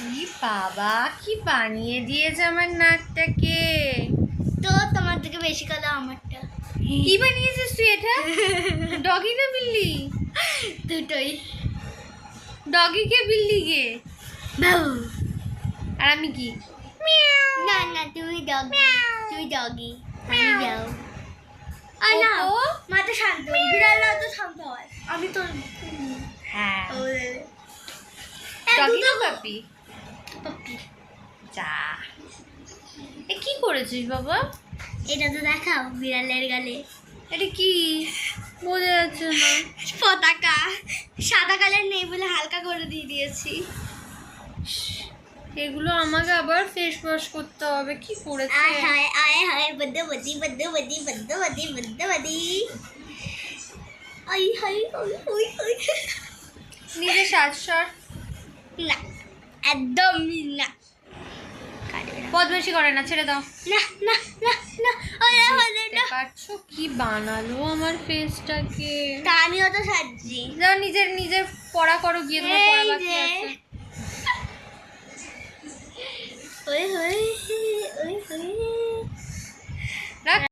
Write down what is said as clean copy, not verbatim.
কি বাবা, কি বানিয়ে দিয়েছে আমার নাকটাকে। তো তোমার থেকে বেশি কালো আমারটা। কি বানিয়েছিস তুই এটা? ডগি না বিল্লি? দুটোই। ডগি কে বিল্লি কে? বাউ। আর আমি কি? না না তুমি ডগি, তুই ডগি, আমি যাও। আর না ও মাথা শান্ত, বিড়ালরা তো শান্ত হয়, আমি তো হ্যাঁ, ডগি ডগি না পাপি? পাপি। যা, এ কি করেছিস বাবা? এটা তো দেখাও বিড়ালের গালে এটা কি বোঝা যাচ্ছে না। পতাকা, সাদা কালার নেই বলে হালকা করে দিয়ে দিয়েছি। এগুলো আমাকে আবার ফেস ওয়াশ করতে হবে। কি করেছে? আয় হায় বদ্দবদি বদ্দবদি বদ্দবদি বদ্দবদি। আই হাই ওই ওই ওই। নিজে সাজসর না একদমই না। বদমাইশি করে না, ছেড়ে দাও। না না না না ওরে হলে দেখতে না। পারছো কি বানালো আমার ফেসটাকে? তা আমিও তো সাজছি। যাও নিজের নিজের পড়া করো গিয়ে, তোমার পড়া বাকি এই যে। আছে। ওই ওই ওই ওই